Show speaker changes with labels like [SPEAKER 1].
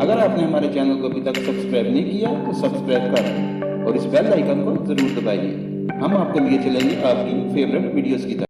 [SPEAKER 1] अगर आपने हमारे चैनल को अभी तक सब्सक्राइब नहीं किया तो सब्सक्राइब कर और इस बेल आइकन को जरूर दबाइए। हम आपको लिए चलेंगे आपकी फेवरेट वीडियोस की तरफ।